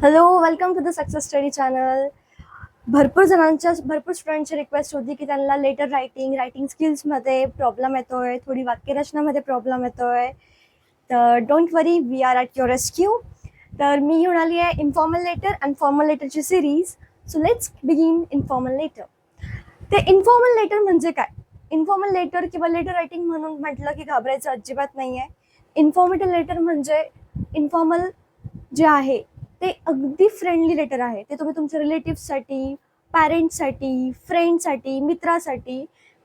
Hello, welcome to the success study channel. भरपूर स्टुडंटची request होती की त्यांना लेटर रायटिंग स्किल्समध्ये प्रॉब्लेम येतोय, थोडी वाक्यरचनामध्ये प्रॉब्लेम येतोय. तर don't worry, we are at your rescue. तर मी घेऊन आली आहे इन्फॉर्मल लेटर अँड फॉर्मल लेटरची series. So let's begin informal letter. ते इन्फॉर्मल लेटर म्हणजे काय? इन्फॉर्मल लेटर किंवा लेटर रायटिंग म्हणून म्हटलं की घाबरायचं अजिबात नाही आहे. इन्फॉर्मेटिव्ह लेटर म्हणजे इन्फॉर्मल जे आहे ते अगदी फ्रेंडली लेटर आहे. ते तुम्ही तुमच्या रिलेटिव्हसाठी, पॅरेंट्ससाठी, फ्रेंडसाठी, मित्रासाठी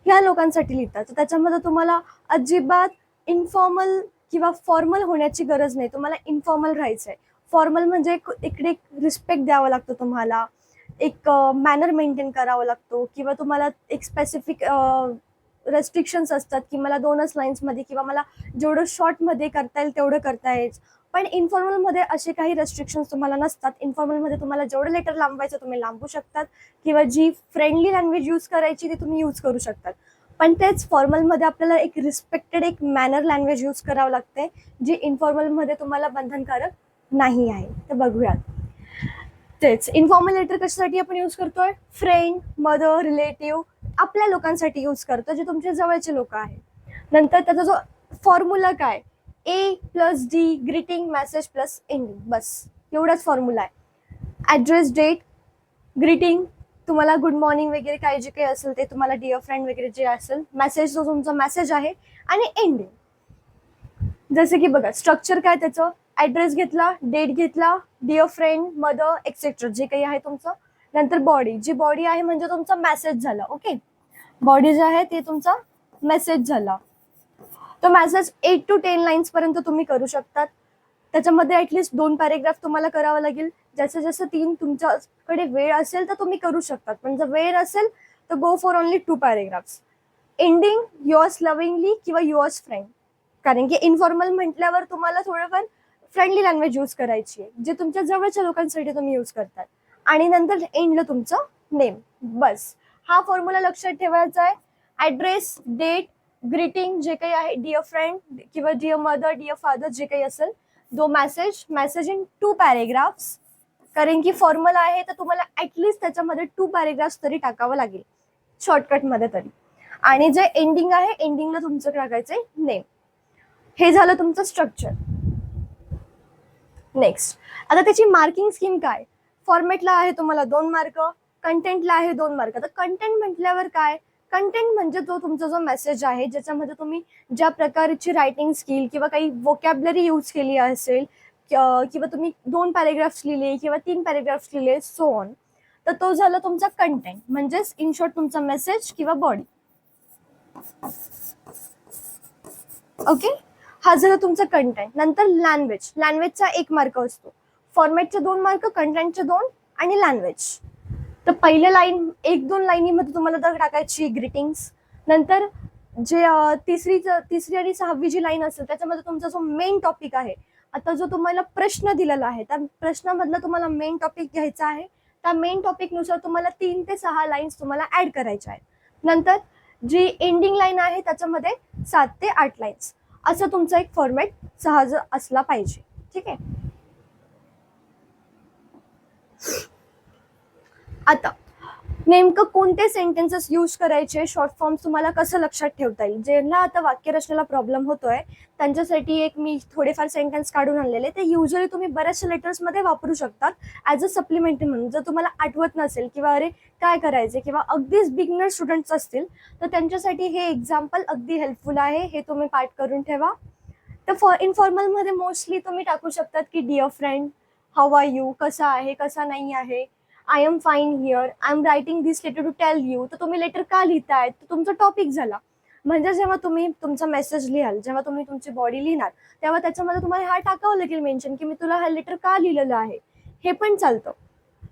ह्या लोकांसाठी लिहिता. तर त्याच्यामध्ये तुम्हाला अजिबात इन्फॉर्मल किंवा फॉर्मल होण्याची गरज नाही. तुम्हाला इन्फॉर्मल राहायचं आहे. फॉर्मल म्हणजे इकडे रिस्पेक्ट द्यावा लागतो तुम्हाला, एक मॅनर मेंटेन करावा लागतो किंवा तुम्हाला एक स्पेसिफिक रेस्ट्रिक्शन्स असतात की मला 2च लाईन्समध्ये किंवा मला जेवढं शॉर्टमध्ये करता येईल तेवढं करता येईल. पण इन्फॉर्मलमध्ये असे काही रेस्ट्रिक्शन्स तुम्हाला नसतात. इन्फॉर्मलमध्ये तुम्हाला जेवढं लेटर लांबवायचं तुम्ही लांबू शकतात किंवा जी फ्रेंडली लँग्वेज यूज करायची ती तुम्ही यूज करू शकतात. पण तेच फॉर्मलमध्ये आपल्याला एक रिस्पेक्टेड एक मॅनर लँग्वेज यूज करावं लागते, जी इन्फॉर्मलमध्ये तुम्हाला बंधनकारक नाही आहे. तर बघूयात. तेच इन्फॉर्मल लेटर कशासाठी आपण यूज करतोय? फ्रेंड, मदर, रिलेटिव्ह, आपल्या लोकांसाठी यूज करतो, जे तुमच्या जवळचे लोक आहेत. नंतर त्याचा जो फॉर्म्युला काय? A+D greeting message plus ending, बस एवढाच फॉर्म्युला आहे. ॲड्रेस, डेट, ग्रीटिंग, तुम्हाला गुड मॉर्निंग वगैरे काही जे काही असेल ते तुम्हाला डिअर फ्रेंड वगैरे जे असेल, मेसेज जो तुमचा मेसेज आहे, आणि एंडिंग. जसे की बघा स्ट्रक्चर काय त्याचं, ॲड्रेस घेतला, डेट घेतला, डिअर फ्रेंड, मदर एक्सेट्रा जे काही आहे तुमचं. नंतर बॉडी, जी बॉडी आहे म्हणजे तुमचा मेसेज झाला. ओके, बॉडी जे आहे ते तुमचा मेसेज झाला. तो मेसेज 8 to 10 लाईन्स पर्यंत तुम्ही करू शकतात. त्याच्यामध्ये ॲटलिस्ट 2 पॅरेग्राफ तुम्हाला करावं लागेल. जसं जसं 3 तुमच्याकडे वेळ असेल तर तुम्ही करू शकतात, पण जर वेळ असेल तर go for only 2 paragraphs. Ending yours lovingly किंवा युअर्स फ्रेंड, कारण की इन्फॉर्मल म्हटल्यावर तुम्हाला थोडंफार फ्रेंडली लँग्वेज यूज करायची आहे, जे तुमच्या जवळच्या लोकांसाठी तुम्ही यूज करतात. आणि नंतर एंडला तुमचं नेम. बस हा फॉर्म्युला लक्षात ठेवायचा आहे. ॲड्रेस, डेट, ग्रीटिंग जे काही आहे, डिअर फ्रेंड किंवा डिअर मदर, डिअर फादर जे काही असेल, दो मेसेज इन 2 पॅरेग्राफ्स. कारण की फॉर्म्युला आहे तर तुम्हाला ॲटलिस्ट त्याच्यामध्ये 2 पॅरेग्राफ्स तरी टाकावं लागेल, शॉर्टकटमध्ये तरी. आणि जे एंडिंग आहे, एंडिंगला तुमचं टाकायचंय नेम. हे झालं तुमचं स्ट्रक्चर. नेक्स्ट, आता त्याची मार्किंग स्कीम काय? फॉर्मॅटला आहे तुम्हाला 2 मार्क, कंटेंटला आहे 2 मार्क. तर कंटेंट म्हटल्यावर काय? कंटेंट म्हणजे तो तुमचा जो मेसेज आहे, ज्याच्यामध्ये तुम्ही ज्या प्रकारची रायटिंग स्किल किंवा काही वोकॅबलरी यूज केली असेल, किंवा तुम्ही 2 पॅरेग्राफ्स लिहिले किंवा 3 पॅरेग्राफ्स लिहिले, सो ऑन. तर तो झाला तुमचा कंटेंट, म्हणजेच इन शॉर्ट तुमचा मेसेज किंवा बॉडी. ओके, हा झाला तुमचा कंटेंट. नंतर लँग्वेजचा 1 मार्क असतो. फॉर्मॅटचे 2 मार्क, कंटेंटचे 2 आणि लँग्वेज. तर पहिल्या लाईन 1-2 लाईनीमध्ये तुम्हाला तर टाकायची ग्रीटिंग्स. नंतर जे तिसरी आणि 6वी जी लाईन असेल त्याच्यामध्ये तुमचा जो मेन टॉपिक आहे, आता जो तुम्हाला प्रश्न दिलेला आहे त्या प्रश्नामधला तुम्हाला मेन टॉपिक घ्यायचा आहे. त्या मेन टॉपिकनुसार तुम्हाला 3 ते 6 लाईन्स तुम्हाला ऍड करायच्या आहेत. नंतर जी एंडिंग लाईन आहे त्याच्यामध्ये 7 ते 8 लाईन्स, असं तुमचा एक फॉर्मॅट सहज असला पाहिजे. ठीक आहे. आता नेमकं कोणते सेंटेन्सेस यूज करायचे, शॉर्ट फॉर्म्स तुम्हाला कसं लक्षात ठेवता येईल, ज्यांना आता वाक्यरचनेला प्रॉब्लेम होतोय त्यांच्यासाठी एक मी थोडेफार सेंटेन्स काढून आणलेले. ते युजली तुम्ही बऱ्याचशा लेटर्समध्ये वापरू शकतात ॲज अ सप्लिमेंटरी म्हणून. जर तुम्हाला आठवत नसेल किंवा अरे काय करायचे किंवा अगदीच बिगनर स्टुडंट्स असतील तर त्यांच्यासाठी हे एक्झाम्पल अगदी हेल्पफुल आहे. हे तुम्ही पाठ करून ठेवा. तर इन्फॉर्मलमध्ये मोस्टली तुम्ही टाकू शकतात की dear friend, how are you, कसा आहे, कसा नाही आहे, I am fine here, I am writing this letter to tell you. तर तुम्ही लेटर का लिहिताय, तर तुमचा टॉपिक झाला. म्हणजे जेव्हा तुम्ही तुमचा मेसेज लिहाल, जेव्हा तुम्ही तुमची बॉडी लिहिणार, तेव्हा त्याच्यामध्ये तुम्हाला हा टाकावं लागेल मेन्शन की मी तुला हा लेटर का लिहिलेलं आहे, हे पण चालतं.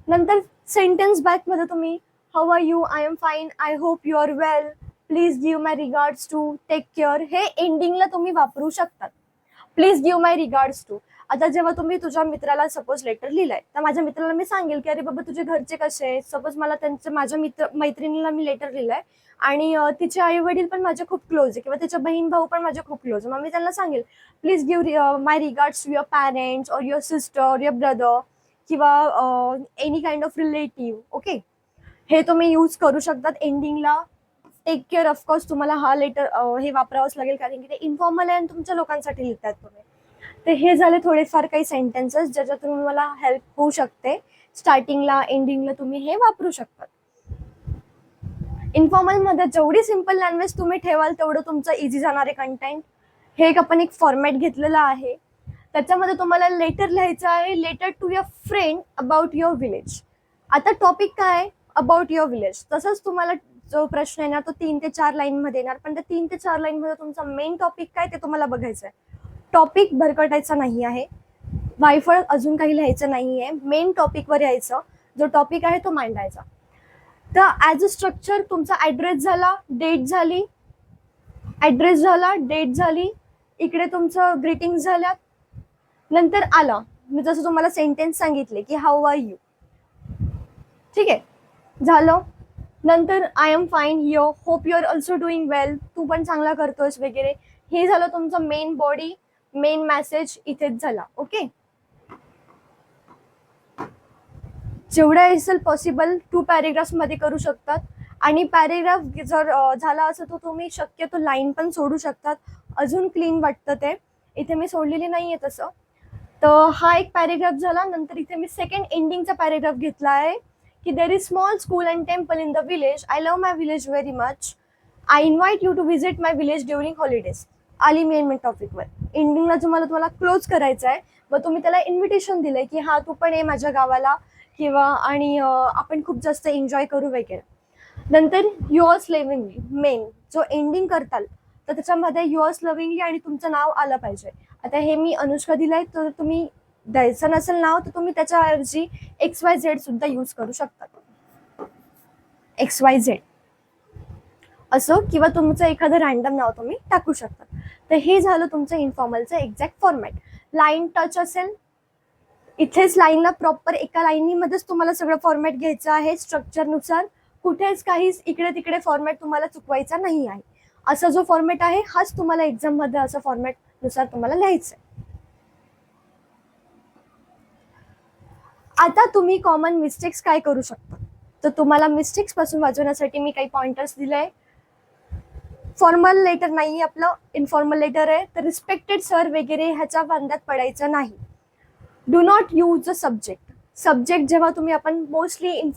नंतर सेंटेन्स बॅकमध्ये तुम्ही how are you, I am fine, I hope you are well, please give my regards to, take care, हे एंडिंगला तुम्ही वापरू शकतात. Please give my regards to. आता जेव्हा तुम्ही तुझ्या मित्राला सपोज लेटर लिहिलंय, तर माझ्या मित्राला मी सांगेल की अरे बाबा तुझे घरचे कसे आहेत. सपोज मला माझ्या मैत्रिणीला मी लेटर लिहिलंय आणि तिचे आई वडील पण माझे खूप क्लोज आहे किंवा तिच्या बहीण भाऊ पण माझे खूप क्लोज आहे. मग मी त्यांना सांगेल please give my regards to your parents or your sister, your brother, किंवा any kind of relative. Okay, हे तुम्ही यूज करू शकतात एंडिंगला. टेक केअर ऑफकोर्स तुम्हाला हा लेटर हे वापरावंच लागेल, कारण की ते इन्फॉर्मल आहे आणि तुमच्या लोकांसाठी लिहितात तुम्ही. तर हे झाले थोडेफार काही सेंटेन्सेस ज्याच्यातून तुम्हाला हेल्प होऊ शकते. स्टार्टिंगला एंडिंगला तुम्ही हे वापरू शकता. इन्फॉर्मल मध्ये जेवढी सिम्पल लँग्वेज तुम्ही ठेवाल तेवढं तुमचं इझी जाणार आहे कंटेंट. हे एक आपण एक फॉर्मॅट घेतलेला आहे. त्याच्यामध्ये तुम्हाला लेटर लिहायचं आहे, letter to your friend about your village. आता टॉपिक काय, अबाउट युअर विलेज. तसंच तुम्हाला जो प्रश्न येणार तो 3 ते 4 लाईन मध्ये येणार, पण त्या 3 ते 4 लाईन मध्ये तुमचा मेन टॉपिक काय ते तुम्हाला बघायचं आहे. टॉपिक भरकटायचा नाही आहे, वायफळ अजून काही लिहायचं नाहीये, मेन टॉपिकवर यायचं. जो टॉपिक आहे तो मांडायचा. तर ॲज अ स्ट्रक्चर तुमचा ॲड्रेस झाला, डेट झाली, ॲड्रेस झाला, डेट झाली, इकडे तुमचं ग्रीटिंग्स झाल्या. नंतर आला मी जसं तुम्हाला सेंटेन्स सांगितले की हाऊ आर यू. ठीक आहे, झालं. नंतर I am fine here, hope you are also doing well, तू पण चांगला करतोयस वगैरे. हे झालं तुमचं मेन बॉडी, मेन मेसेज इथेच झाला. ओके, जेवढा असेल पॉसिबल 2 पॅरेग्राफ्स मध्ये करू शकतात. आणि पॅरेग्राफ जर झाला असं तर तुम्ही शक्यतो लाईन पण सोडू शकतात, अजून क्लीन वाटतं ते. इथे मी सोडलेली नाहीये तसं. तर हा एक पॅरेग्राफ झाला. नंतर इथे मी सेकंड एंडिंगचा पॅरेग्राफ घेतला आहे की there is small school and temple in the village, I love my village very much, I invite you to visit my village during holidays. आली मेन टॉपिकवर. एंडिंगला तुम्हाला क्लोज करायचं आहे, मग तुम्ही त्याला इन्व्हिटेशन दिलंय की हा तू पण ये माझ्या गावाला, किंवा आणि आपण खूप जास्त एन्जॉय करू वगैरे. नंतर युअर्स लव्हिंगली, मेन जो एंडिंग करताल तर त्याच्यामध्ये युअर्स लव्हिंगली आणि तुमचं नाव आलं पाहिजे. आता हे मी अनुष्का दिलंय, तर तुम्ही द्यायचं नसेल नाव तर तुम्ही त्याच्याऐवजी XYZ सुद्धा यूज करू शकता. XYZ असं, किंवा तुमचं एखादं रँडम नाव तुम्ही टाकू शकता. तर हे झालं तुमचं इन्फॉर्मलचं एक्झॅक्ट फॉर्मॅट. लाईन टच असेल, इथेच लाईनला प्रॉपर एका लाईनीमध्येच तुम्हाला सगळं फॉर्मॅट घ्यायचं आहे स्ट्रक्चरनुसार. कुठेच काहीच इकडे तिकडे फॉर्मॅट तुम्हाला चुकवायचा नाही आहे. असा जो फॉर्मॅट आहे हाच तुम्हाला एक्झाम मध्ये असं फॉर्मॅट नुसार तुम्हाला लिहायचं आहे. आता तुम्ही कॉमन मिस्टेक्स काय करू शकता, तर तुम्हाला मिस्टेक्स पासून वाचवण्यासाठी मी काही पॉइंटर्स दिले. फॉर्मल लेटर नाही आपलं, इन्फॉर्मल लेटर आहे. तर रिस्पेक्टेड सर वगैरे ह्याच्या वांद्यात पडायचं नाही. Do not use a subject. Subject जेव्हा तुम्ही आपण मोस्टली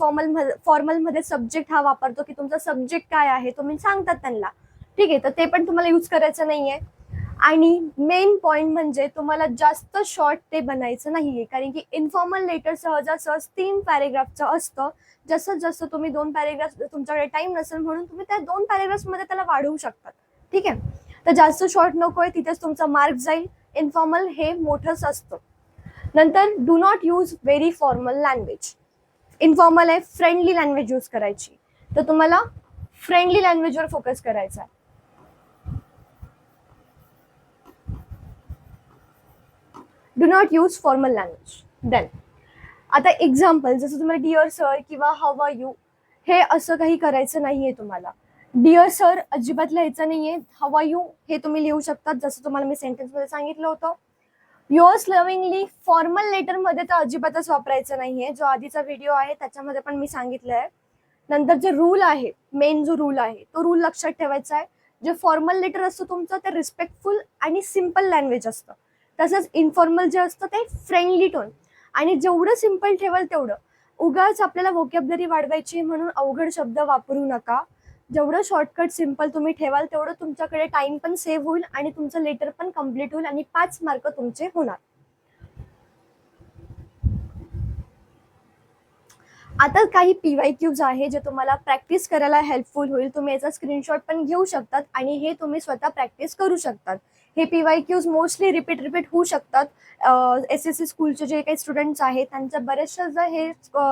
फॉर्मलमध्ये सब्जेक्ट हा वापरतो की तुमचा सब्जेक्ट काय आहे तुम्ही सांगतात त्यांना. ठीक आहे, तर ते पण तुम्हाला यूज करायचं नाहीये. आणि मेन पॉइंट म्हणजे तुम्हाला जास्त शॉर्ट ते बनायचं नाहीये, कारण की इन्फॉर्मल लेटर सहजासहज 3 पॅरेग्राफचं असतं. जसं जसं तुम्ही 2 पॅरेग्राफ तुमच्याकडे टाइम नसेल म्हणून तुम्ही त्या 2 पॅरेग्राफ्समध्ये त्याला वाढवू शकतात. ठीक आहे, तर जास्त शॉर्ट नकोय, तिथेच तुमचा मार्क जाईल. इन्फॉर्मल हे मोठंच असतं. नंतर do not use very formal language. Informal आहे, फ्रेंडली लँग्वेज यूज करायची. तर तुम्हाला फ्रेंडली लँग्वेजवर फोकस करायचा आहे. Do not use formal language. Then आता एक्झाम्पल, जसं तुम्हाला डिअर सर किंवा हाऊ आर यू हे असं काही करायचं नाहीये तुम्हाला. डिअर सर अजिबात लिहायचं नाहीये. हाऊ आर यू हे तुम्ही लिहू शकतात, जसं तुम्हाला मी सेंटेन्समध्ये सांगितलं होतं. युअर्स लव्हिंगली फॉर्मल लेटर मध्ये तर अजिबातच वापरायचं नाहीये. जो आधीचा व्हिडिओ आहे त्याच्यामध्ये पण मी सांगितलंय. नंतर जे रूल आहे, मेन जो रूल आहे तो रूल लक्षात ठेवायचा आहे. जे फॉर्मल लेटर असतं तुमचं ते रिस्पेक्टफुल आणि सिम्पल लँग्वेज असतं. तसंच इन्फॉर्मल जे असतं ते फ्रेंडली टोन. आणि जेवढं सिम्पल ठेवाल तेवढं. उगाच आपल्याला व्होकॅब्युलरी वाढवायची म्हणून अवघड शब्द वापरू नका. जेवढं शॉर्टकट सिम्पल तुम्ही ठेवाल तेवढं तुमच्याकडे टाइम पण सेव्ह होईल आणि तुमचं लेटर पण कम्प्लीट होईल आणि 5 मार्क तुमचे होणार. आता काही PYQs आहे जे तुम्हाला प्रॅक्टिस करायला हेल्पफुल होईल. तुम्ही याचा स्क्रीनशॉट पण घेऊ शकतात आणि हे तुम्ही स्वतः प्रॅक्टिस करू शकतात. हे PYQs मोस्टली रिपीट होऊ शकतात. SSC स्कूलचे जे काही स्टुडंट्स आहेत त्यांच्या बरेचशा हे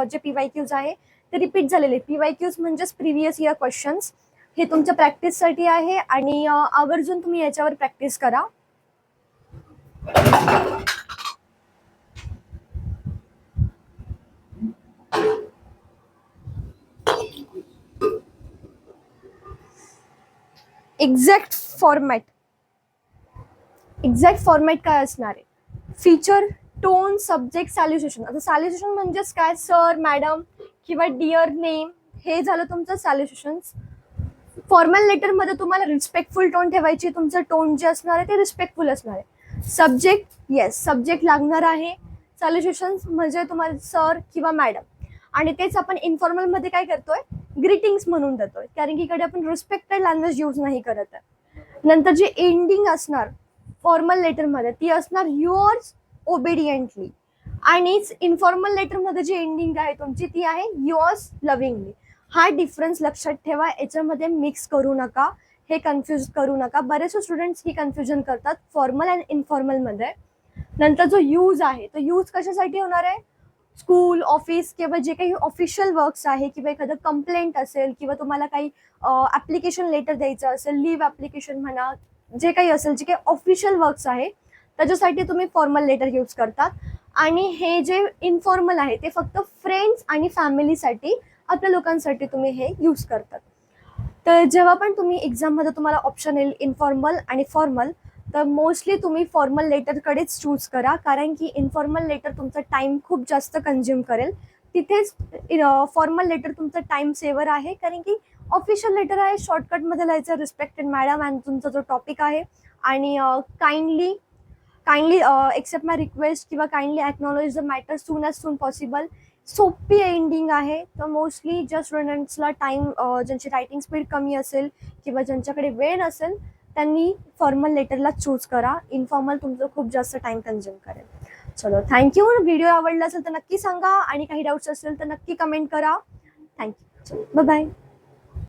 जे PYQs आहे ते रिपीट झालेले. PYQs म्हणजेच प्रिव्हियस इयर क्वेश्चन्स. हे तुमच्या प्रॅक्टिससाठी आहे आणि आवर्जून तुम्ही याच्यावर प्रॅक्टिस करा. एक्झॅक्ट फॉर्मॅट काय असणार आहे? Feature tone, subject, salutation. आता सॅल्युशन म्हणजेच काय, सर, मॅडम किंवा डिअर नेम, हे झालं तुमचं सॅल्युशन. फॉर्मल लेटरमध्ये तुम्हाला रिस्पेक्टफुल टोन ठेवायची, तुमचं टोन जे असणार आहे ते रिस्पेक्टफुल असणार आहे. सब्जेक्ट, येस सब्जेक्ट लागणार आहे. सॅल्युशन म्हणजे तुम्हाला सर किंवा मॅडम. आणि तेच आपण इन्फॉर्मलमध्ये काय करतोय, ग्रीटिंग्स म्हणून देतोय, कारण की इकडे आपण रिस्पेक्टेड लँग्वेज यूज नाही करत आहे. नंतर जी एंडिंग असणार फॉर्मल लेटरमध्ये ती असणार युअर्स ओबेडियंटली. आणि इन्फॉर्मल लेटरमध्ये जी एंडिंग आहे तुमची ती आहे युअर्स लव्हिंगली. हा डिफरन्स लक्षात ठेवा, याच्यामध्ये मिक्स करू नका, हे कन्फ्यूज करू नका. बरेचसे स्टुडंट्स ही कन्फ्युजन करतात फॉर्मल अँड इन्फॉर्मलमध्ये. नंतर जो यूज आहे तो यूज कशासाठी होणार आहे, स्कूल, ऑफिस किंवा जे काही ऑफिशियल वर्क्स आहे, किंवा एखादं कंप्लेंट असेल, किंवा तुम्हाला काही ॲप्लिकेशन लेटर द्यायचं असेल, लिव्ह ॲप्लिकेशन म्हणा, जे काही असेल, जे काही ऑफिशियल वर्क्स आहे त्याच्यासाठी तुम्ही फॉर्मल लेटर यूज करतात. आणि हे जे इन्फॉर्मल आहे ते फक्त फ्रेंड्स आणि फॅमिलीसाठी, आपल्या लोकांसाठी तुम्ही हे यूज करतात. तर जेव्हा पण तुम्ही एक्झाममध्ये तुम्हाला ऑप्शन येईल इन्फॉर्मल आणि फॉर्मल, तर मोस्टली तुम्ही फॉर्मल लेटरकडेच चूज करा, कारण की इन्फॉर्मल लेटर तुमचा टाईम खूप जास्त कन्झ्युम करेल. तिथेच फॉर्मल लेटर तुमचा टाईम सेवर आहे, कारण की ऑफिशियल लेटर आहे, शॉर्टकटमध्ये लिहायचं, रिस्पेक्टेड मॅडम आणि तुमचा जो टॉपिक आहे, आणि काइंडली एक्सेप्ट माय रिक्वेस्ट किंवा kindly acknowledge the matter soon as soon possible. सोपी एंडिंग आहे. तर मोस्टली ज्या स्टुडंट्सला टाईम, ज्यांची रायटिंग स्पीड कमी असेल किंवा ज्यांच्याकडे वेळ नसेल, त्यांनी फॉर्मल लेटरला चूज करा. इन्फॉर्मल तुमचं खूप जास्त टाईम कन्झ्युम करेल. चलो, थँक्यू. व्हिडिओ आवडला असेल तर नक्की सांगा, आणि काही डाऊट्स असेल तर नक्की कमेंट करा. थँक्यू. चलो, बाय बाय.